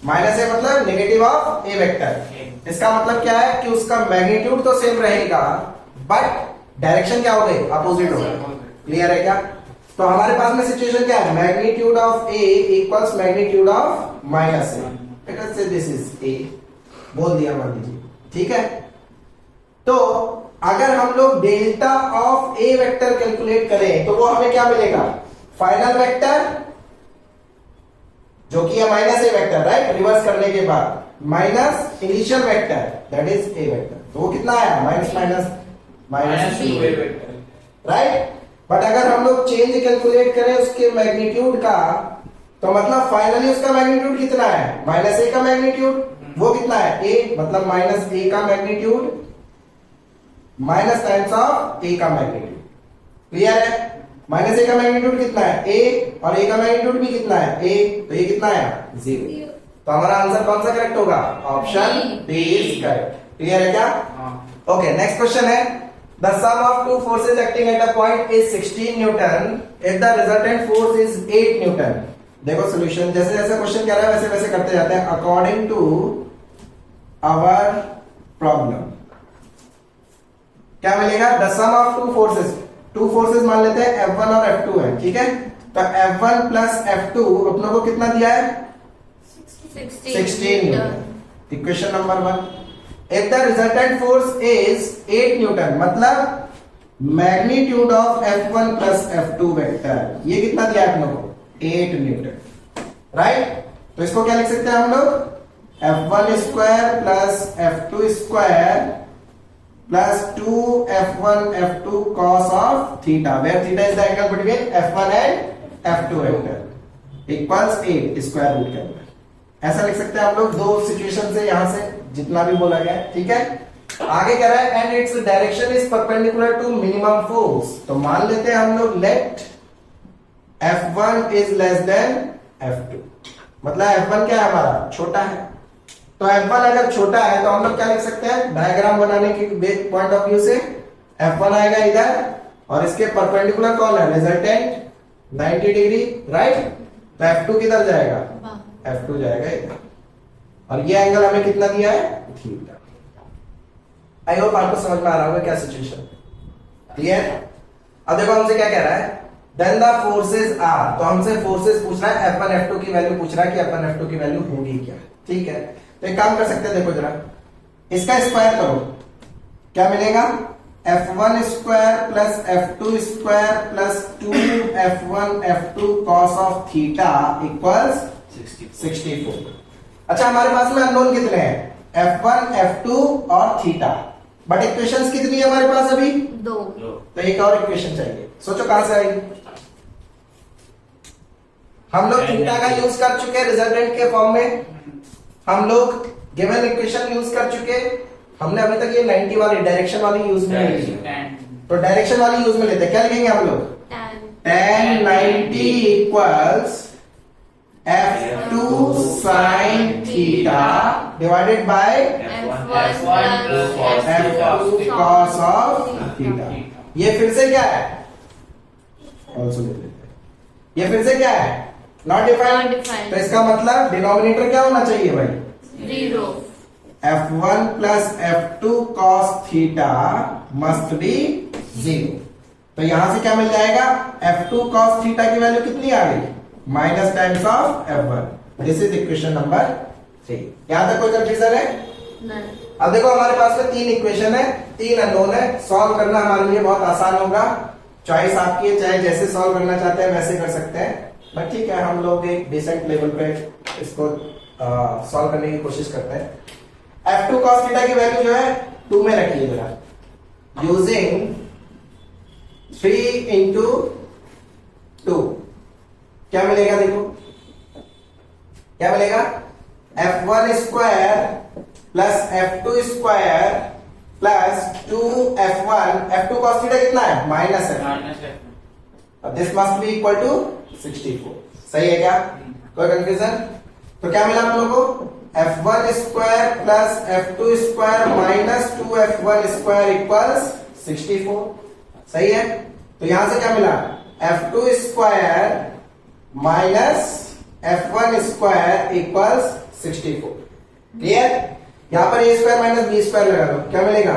माइनस ए मतलब नेगेटिव ऑफ ए वेक्टर। इसका मतलब क्या है कि उसका मैग्नीट्यूड तो सेम रहेगा बट डायरेक्शन क्या हो गई? अपोजिट हो गई। क्लियर है क्या? तो हमारे पास में सिचुएशन क्या है? Magnitude of A equals magnitude of minus A. Late us से दिस इज ए, बोल दिया मान लीजिए। ठीक है, तो अगर हम लोग delta of A vector calculate करें तो वो हमें क्या मिलेगा? फाइनल वेक्टर जो कि है माइनस ए वेक्टर, राइट, रिवर्स करने के बाद, minus initial vector that is a vector. तो वो कितना आया? Minus minus minus 2 A vector, right. But अगर हम लोग चेंज कैलकुलेट करें उसके मैग्नीट्यूड का, तो मतलब फाइनली उसका मैग्नीट्यूड कितना है? माइनस ए का मैग्नीट्यूड, वो कितना है? ए, मतलब माइनस ए का मैग्नीट्यूड माइनस टाइम्स ऑफ ए का मैग्नीट्यूड। क्लियर है? माइनस ए का मैग्नीट्यूड कितना है? ए, और ए का मैग्नीट्यूड भी कितना है? ए, तो ये कितना है? 0। तो हमारा आंसर कौन सा करेक्ट होगा? Option B is correct. Clear है क्या? ओके, नेक्स्ट क्वेश्चन है The sum of two forces acting at a point is 16 Newton if the resultant force is 8 Newton. देखो सॉल्यूशन, जैसे जैसे क्वेश्चन कह रहा है वैसे वैसे करते जाते हैं अकॉर्डिंग टू आवर प्रॉब्लम। क्या मिलेगा? The sum of two forces मान लेते हैं F1 और F2 है, ठीक है? तो F1 प्लस F2 अपनों को कितना दिया है? 16 newton. Equation number 1, if the resultant force is 8 newton, मतलब magnitude of F1 plus F2 vector, ये कितना दिया है अपनों को? 8 न्यूटन, राइट? तो इसको क्या लिख सकते हैं हम लोग? F1 square plus F2 square plus 2F1 F2 cos of theta, where theta is the angle between F1 and F2 vector, equals 8 square root के अंदर। ऐसा लिख सकते हैं हम लोग दो सिचुएशन से, यहां से जितना भी बोला गया है, ठीक है? आगे कह रहा है and its direction is perpendicular to minimum force. तो मान लेते हैं हम लोग late F1 is less than F2, मतलब F1 क्या है हमारा? छोटा है। तो F1 अगर छोटा है तो हम लोग क्या लिख सकते हैं डायग्राम बनाने के पॉइंट ऑफ व्यू से? F1 आएगा इधर और इसके परपेंडिकुलर कौन है? Resultant 90 degree, right? तो F2 किधर जाएगा? F2 जाएगा इधर, और ये एंगल हमें कितना दिया है? थीटा। आई होप आपको समझ में आ रहा होगा क्या सिचुएशन, क्लियर? अब देखो हमसे क्या कह रहा है, देन द फोर्सेस आर, तो हमसे फोर्सेस पूछ रहा है, F1 F2 की वैल्यू पूछ रहा है कि F1 F2 की वैल्यू होगी क्या, ठीक है? तो एक काम कर सकते हैं, देखो जरा इसका स्क्वायर करो, क्या मिलेगा? F1 square plus F2 square plus 2F1 F2 cos of theta equals 64। अच्छा, हमारे पास में अननोन कितने हैं? F1 F2 और थीटा, बट इक्वेशंस कितनी है हमारे पास अभी? 2। तो एक और इक्वेशन चाहिए, सोचो कहां से आएगी? हम लोग थीटा का यूज कर चुके हैं रिजल्टेंट के फॉर्म में, हम लोग गिवन इक्वेशन यूज कर चुके, हमने अभी तक ये 90 वाली डायरेक्शन वाली यूज में ली, तो डायरेक्शन वाली यूज में लेते हैं, क्या लिखेंगे हम लोग? tan 90 equals F2 sin theta divided bye F2 cos of theta. ये फिर से क्या है? ऑल्सो ले लेते हैं, ये फिर से क्या है? Not defined. तो इसका मतलब डिनोमिनेटर क्या होना चाहिए भाई? 0। F1 plus F2 cos theta must be 0। तो यहां से क्या मिल जाएगा? F2 cos थीटा की वैल्यू कितनी आ गई? Minus times of F1। This is equation number 3। यहां तक कोई कंफ्यूजन है? नहीं। अब देखो हमारे पास में 3 इक्वेशन है, 3 अननोन है, सॉल्व करना हमारे लिए बहुत आसान होगा। चॉइस आपकी है, चाहे जैसे सॉल्व करना चाहते हैं वैसे कर सकते हैं, बट ठीक है हम लोग एक डिसेंट लेवल पे इसको सॉल्व करने की कोशिश करते हैं। F2 cos थीटा की वैल्यू जो है 2 में रखिए जरा, यूजिंग 3 into 2 क्या मिलेगा? देखो क्या मिलेगा? F1 square plus F2 square plus 2F1, F2 cos theta कितना है? माइनस है, अब this must be equal to 64। सही है क्या? कोई कंफ्यूजन? तो क्या मिला हम लोग को? F1 square plus F2 square minus 2F1 square equals 64। सही है? तो यहां से क्या मिला? F2 square minus F1 square equals 64। Clear? यहां पर a square minus b square लगा दो, क्या मिलेगा?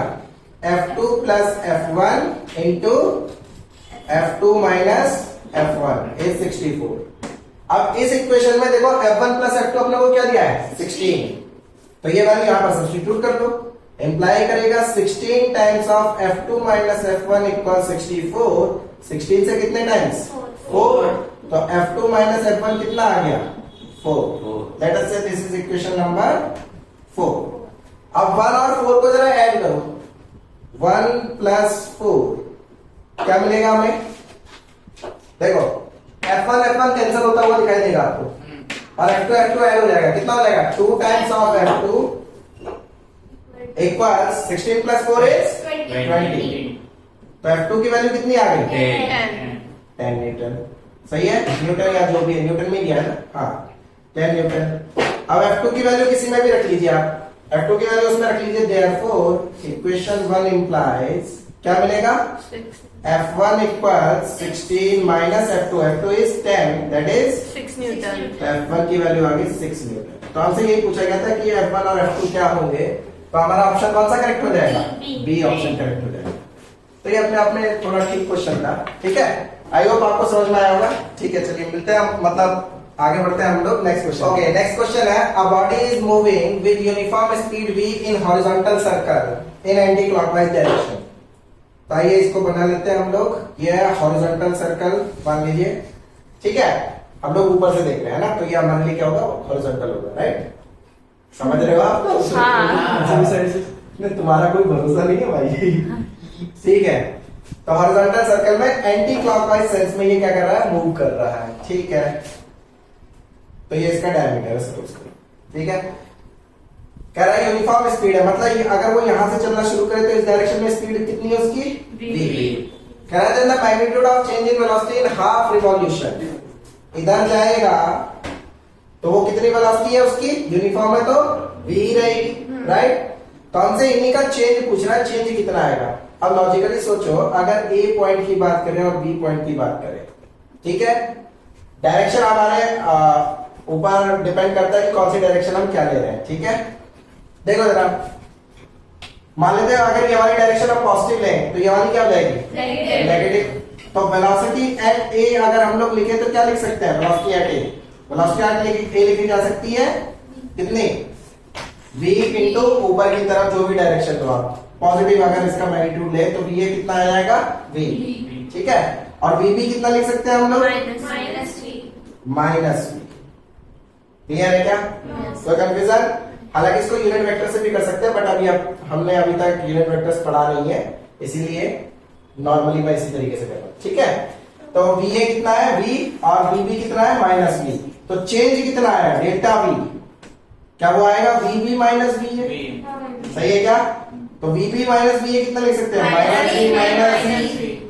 F2 plus F1 into F2 minus F1 is 64। अब इस इक्वेशन में देखो F1 प्लस F2 अपने को क्या दिया है? 16। तो ये वैल्यू यहां पर सब्स्टिट्यूट कर दो, इंप्लाई करेगा 16 times of F2 minus F1 equal 64। 16 से कितने टाइम्स? 4। तो F2 माइनस F1 कितना आ गया? 4। लेट अस से दिस इज इक्वेशन नंबर 4। अब 1 और 4 को जरा ऐड करो, 1 प्लस 4 क्या मिलेगा हमें? देखो F1 कैंसिल होता हुआ दिखाई देगा आपको, और F2 ऐड हो जाएगा, कितना हो जाएगा? 2 times of F2 equals 16 plus 4 is 20। तो F2 की वैल्यू कितनी आ गई? 10 न्यूटन। सही है? न्यूटन या जो भी है, न्यूटन में दिया है ना, हाँ 10 न्यूटन। अब F2 की वैल्यू किसी में भी रख लीजिए आप, F2 की वैल्यू उसमें रख लीजिए, देयरफॉर इक्वेशन 1 इंप्लाइज क्या मिलेगा? F1 equals 16 minus F2. F2 is 10, that is 6 Newton. F1 की वैल्यू आ गई 6 न्यूटन। तो हमसे यही पूछा गया था कि F1 और F2 क्या होंगे, तो हमारा ऑप्शन कौन सा करेक्ट हो जाएगा? बी ऑप्शन करेक्ट हो जाएगा। तो ये अपने आप में थोड़ा ठीक क्वेश्चन था, ठीक है। आई होप आपको समझ में आया होगा। ठीक है, चलिए मिलते हैं, मतलब आगे बढ़ते हैं हम लोग next question. Okay, next question है, a body is moving with uniform speed v in horizontal circle in anti clockwise direction. तो आइए इसको बना लेते हैं हम लोग। ये है हॉरिजॉन्टल सर्कल मान लीजिए, ठीक है। हम लोग ऊपर से देख रहे हैं ना, तो ये हमारे लिए क्या होगा? हॉरिजॉन्टल होगा, राइट? समझ रहे हो आप? नहीं, तुम्हारा कोई भरोसा नहीं है भाई। ठीक है, तो हॉरिजॉन्टल सर्कल में एंटी क्लॉकवाइज सेंस में ये क्या कर रहा है? मूव कर रहा है, ठीक है। तो ये इसका डायमीटर है सपोज करो, ठीक है। कह रहा है यूनिफॉर्म स्पीड है, मतलब अगर वो यहां से चलना शुरू करे तो इस डायरेक्शन में स्पीड कितनी है उसकी? v। कह रहा है the magnitude of change in velocity in half revolution. इधर जाएगा तो वो कितनी वेलोसिटी है उसकी? यूनिफॉर्म है तो v रहेगी, राइट। तो हमसे इन्हीं का चेंज पूछ रहा है, चेंज कितना आएगा। अब लॉजिकली सोचो, अगर a पॉइंट की बात करें और b पॉइंट की बात करें, ठीक है। डायरेक्शन हमारे ऊपर डिपेंड करता है कि कौन सी डायरेक्शन हम क्या ले रहे हैं, ठीक है। देखो जरा, मान लेते हैं अगर ये वाली डायरेक्शन हम पॉजिटिव लें तो ये वाली क्या हो जाएगी? नेगेटिव। तो वेलोसिटी एट ए अगर हम लोग लिखे तो क्या लिख सकते हैं? Velocity at A. Velocity at A लिखी जा सकती है कितनी? v इंटू ऊपर की तरफ जो भी डायरेक्शन हो, आप पॉजिटिव अगर इसका मैग्नीट्यूड ले तो ये कितना आ जाएगा? v, ठीक है। और v भी कितना लिख सकते हैं हम लोग? Minus v। क्लियर है क्या? कोई कंफ्यूजन? हालांकि इसको यूनिट वेक्टर से भी कर सकते हैं, बट अभी हमने अभी तक यूनिट वेक्टर्स पढ़ा नहीं है, इसीलिए नॉर्मली मैं इसी तरीके से कर रहा हूं, ठीक है। तो va कितना है? v, और vb कितना है? Minus v। तो चेंज कितना है? Delta v। क्या वो आएगा? vb माइनस v है, सही है क्या? तो vb माइनस v कितना लिख सकते हैं? Minus v minus v,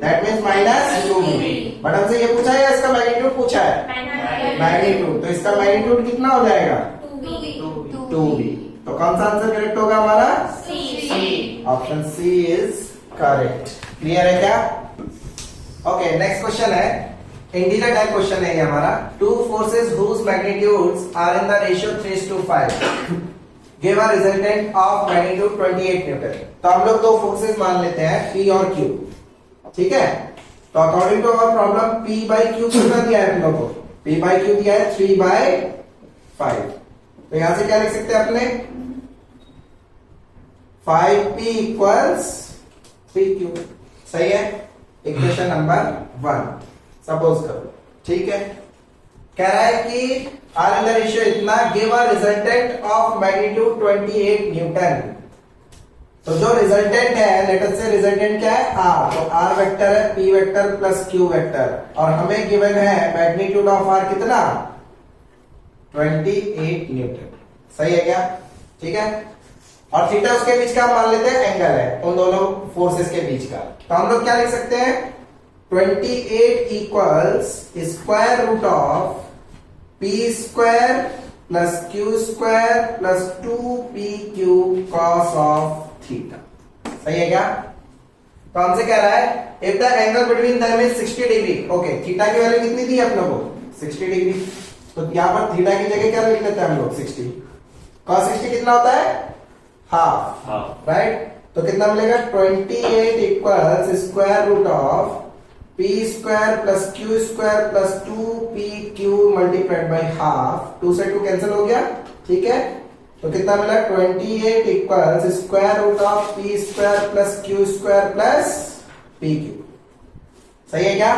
that means minus 2v। But हमसे ये पूछा है, इसका मैग्नीट्यूड पूछा है, मैग्नीट्यूड। तो इसका मैग्नीट्यूड कितना हो जाएगा? 2v। तो कौन सा आंसर करेक्ट होगा हमारा? C. Option C is correct. Clear है क्या? ओके, नेक्स्ट क्वेश्चन है, इंटीजर टाइप क्वेश्चन है ये हमारा। Two forces whose magnitudes are in the ratio 3:5 give a resultant of magnitude 28 newton. तो हम लोग दो फोर्सेस मान लेते हैं, P और Q, ठीक है। तो according to our problem P by Q कितना दिया है हम लोग को? P बाई Q दिया है 3/5। तो यहां से क्या लिख सकते हैं अपने? 5P इक्वल्स 3Q, सही है। इक्वेशन नंबर 1 सपोज करो, ठीक है। कह रहा है कि आर इन द रेशियो इतना, give a resultant of magnitude 28 newton. तो जो रिजल्टेंट है, लेट अस से रिजल्टेंट क्या है? आर। तो आर वेक्टर है P vector plus Q vector, और हमें गिवन है मैग्नीट्यूड ऑफ आर कितना? 28 न्यूटन, सही है क्या? ठीक है। और थीटा उसके बीच का मान लेते हैं एंगल है, उन दोनों फोर्सेस के बीच का। तो हम लोग क्या लिख सकते हैं? 28 equals square root of P square plus Q square plus 2PQ cos of theta, सही है क्या? तो हमसे कह रहा है if the angle between them is 60 degree. Okay, theta की वैल्यू कितनी दी है अपने को? 60 डिग्री। तो यहां पर थीटा की जगह क्या लिख लेते हैं हम लोग? 60। cos 60 कितना होता है? Half, right. तो कितना मिलेगा? 28 equals square root of P square plus Q square plus 2PQ multiplied by half. 2 से 2 कैंसिल हो गया, ठीक है। तो कितना मिला? 28 equals square root of P square plus Q square plus PQ, सही है क्या?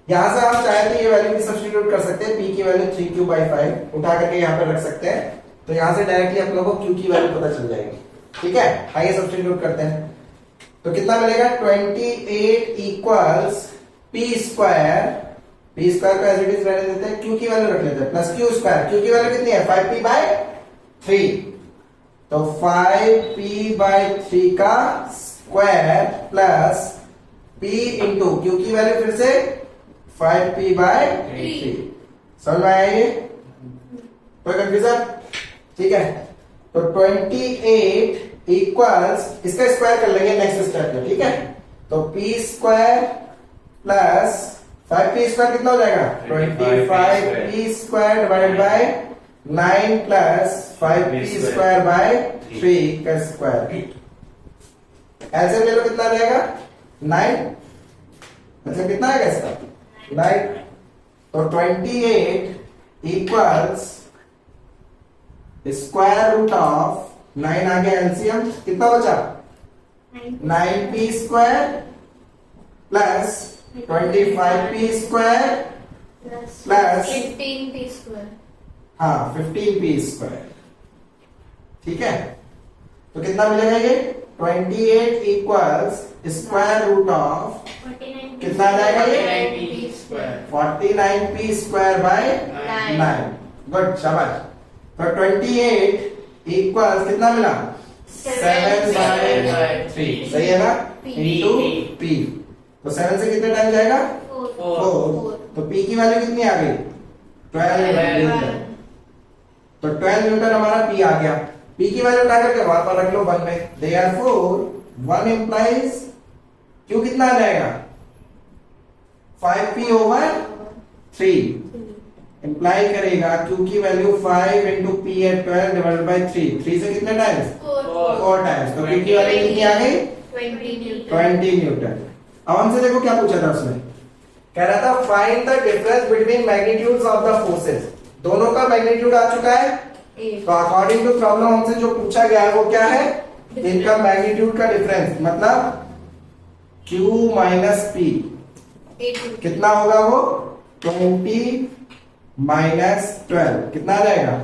यहां से हम चाहे तो ये वैल्यू भी सब्स्टिट्यूट कर सकते हैं। P की वैल्यू 3Q/5 उठा करके यहां पर रख सकते हैं, तो यहां से डायरेक्टली आप लोगों को Q की वैल्यू पता चल जाएगी, ठीक है। आइए सब्स्टिट्यूट करते हैं। तो कितना मिलेगा? 28 इक्वल्स P स्क्वायर को एज इट इज रहने देते हैं, Q की वैल्यू रख लेते हैं प्लस Q स्क्वायर। Q की वैल्यू कितनी है? 5P/3। तो 5P/3 का square plus P into Q की वैल्यू फिर से 5P/3। समझ में आया ये? कोई कंफ्यूजन? ठीक है। तो 28 इक्वल्स, इसका स्क्वायर कर लेंगे नेक्स्ट स्टेप में, ठीक है। तो P square plus 5p square कितना हो जाएगा 25p square divided by 9 plus 5p square by 3 का स्क्वायर। ऐसे ले लो कितना रहेगा 9। अच्छा कितना आएगा इसका 9। तो 28 इक्वल्स स्क्वायर रूट ऑफ 9 आ गया एलसीएम कितना बचा 9p square plus 25p square plus 15p square. हाँ 15p स्क्वायर। ठीक है तो कितना मिलेगा ये 28 इक्वल्स स्क्वायर रूट ऑफ कितना आ जाएगा ये 49p स्क्वायर बाय 9। गुड शाबाश। तो 28 इक्वल्स कितना मिला 7 बाय 3 सही है ना इंटू p। तो 7 से कितने टाइम जाएगा 4। तो p की वैल्यू कितनी आ गई 12 न्यूटन। तो 12 न्यूटन हमारा p आ गया। p की वैल्यू उठा करके वहां पर रख लो 1 में। देयरफॉर 1 इंप्लाइज q कितना आ जाएगा 5p ओवर 3 इंप्लाई करेगा q की वैल्यू 5 इंटू p है 12 डिवाइडेड बाय 3 से कितने टाइम्स 4 टाइम्स। तो p की वैल्यू कितनी आ गई 20 न्यूटन। अब हमसे देखो क्या पूछा था उसने कह रहा था find the difference between magnitudes of the forces. दोनों का मैग्नीट्यूड आ चुका है। तो अकॉर्डिंग टू प्रॉब्लम हमसे जो पूछा गया है वो क्या है इनका मैग्नीट्यूड का डिफरेंस मतलब q माइनस p कितना होगा वो 20 माइनस 12 कितना आ जाएगा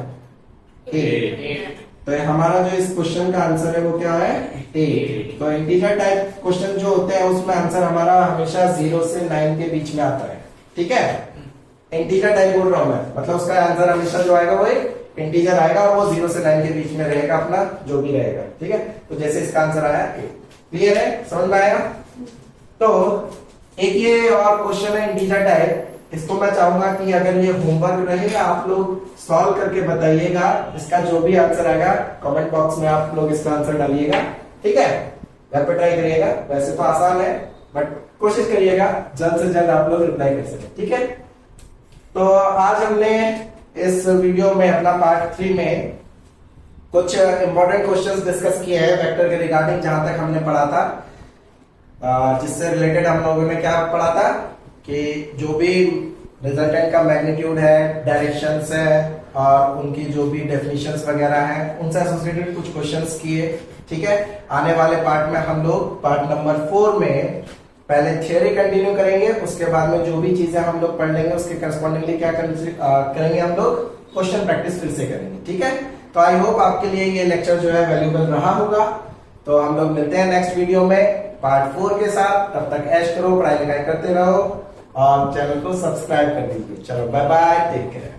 8। तो हमारा जो इस क्वेश्चन का आंसर है वो क्या है 8। तो इंटीजर टाइप क्वेश्चन जो होते हैं उसमें आंसर हमारा हमेशा 0 से 9 के बीच में आता है। ठीक है इंटीजर टाइप बोल रहा हूं मैं मतलब उसका आंसर हमेशा जो आएगा वो एक इंटीजर आएगा और वो 0 से 9 के बीच में रहेगा अपना जो भी रहेगा। ठीक है तो जैसे इसका आंसर आया 8। क्लियर है समझ में आया। तो एक ये और क्वेश्चन है इंटीजर टाइप। इसको मैं चाहूंगा कि अगर ये होमवर्क रहेगा आप लोग सॉल्व करके बताइएगा। इसका जो भी आंसर आएगा कमेंट बॉक्स में आप लोग इसका आंसर डालिएगा। ठीक है घर पे ट्राई करिएगा। वैसे तो आसान है बट कोशिश करिएगा जल्द से जल्द आप लोग रिप्लाई कर सके। ठीक है तो आज हमने इस वीडियो में अपना पार्ट 3 में कुछ इंपॉर्टेंट क्वेश्चंस डिस्कस किए हैं वेक्टर के रिगार्डिंग जहां तक हमने पढ़ा था। जिससे रिलेटेड हम लोगों ने क्या पढ़ा था कि जो भी रिजल्टेंट का मैग्नीट्यूड है डायरेक्शंस है और उनकी जो भी डेफिनेशंस वगैरह हैं उनसे एसोसिएटेड कुछ क्वेश्चंस किए। ठीक है आने वाले पार्ट में हम लोग पार्ट नंबर 4 में पहले थियोरी कंटिन्यू करेंगे उसके बाद में जो भी चीजें हम लोग पढ़ लेंगे उसके करस्पॉन्डिंगली क्या करेंगे हम लोग क्वेश्चन प्रैक्टिस फिर से करेंगे। ठीक है तो आई होप आपके लिए ये लेक्चर जो है वैल्यूएबल रहा होगा। तो हम लोग मिलते हैं नेक्स्ट वीडियो में पार्ट 4 के साथ। तब तक ऐश करो पढ़ाई लिखाई करते रहो और चैनल को सब्सक्राइब कर दीजिए। चलो बाय बाय टेक केयर।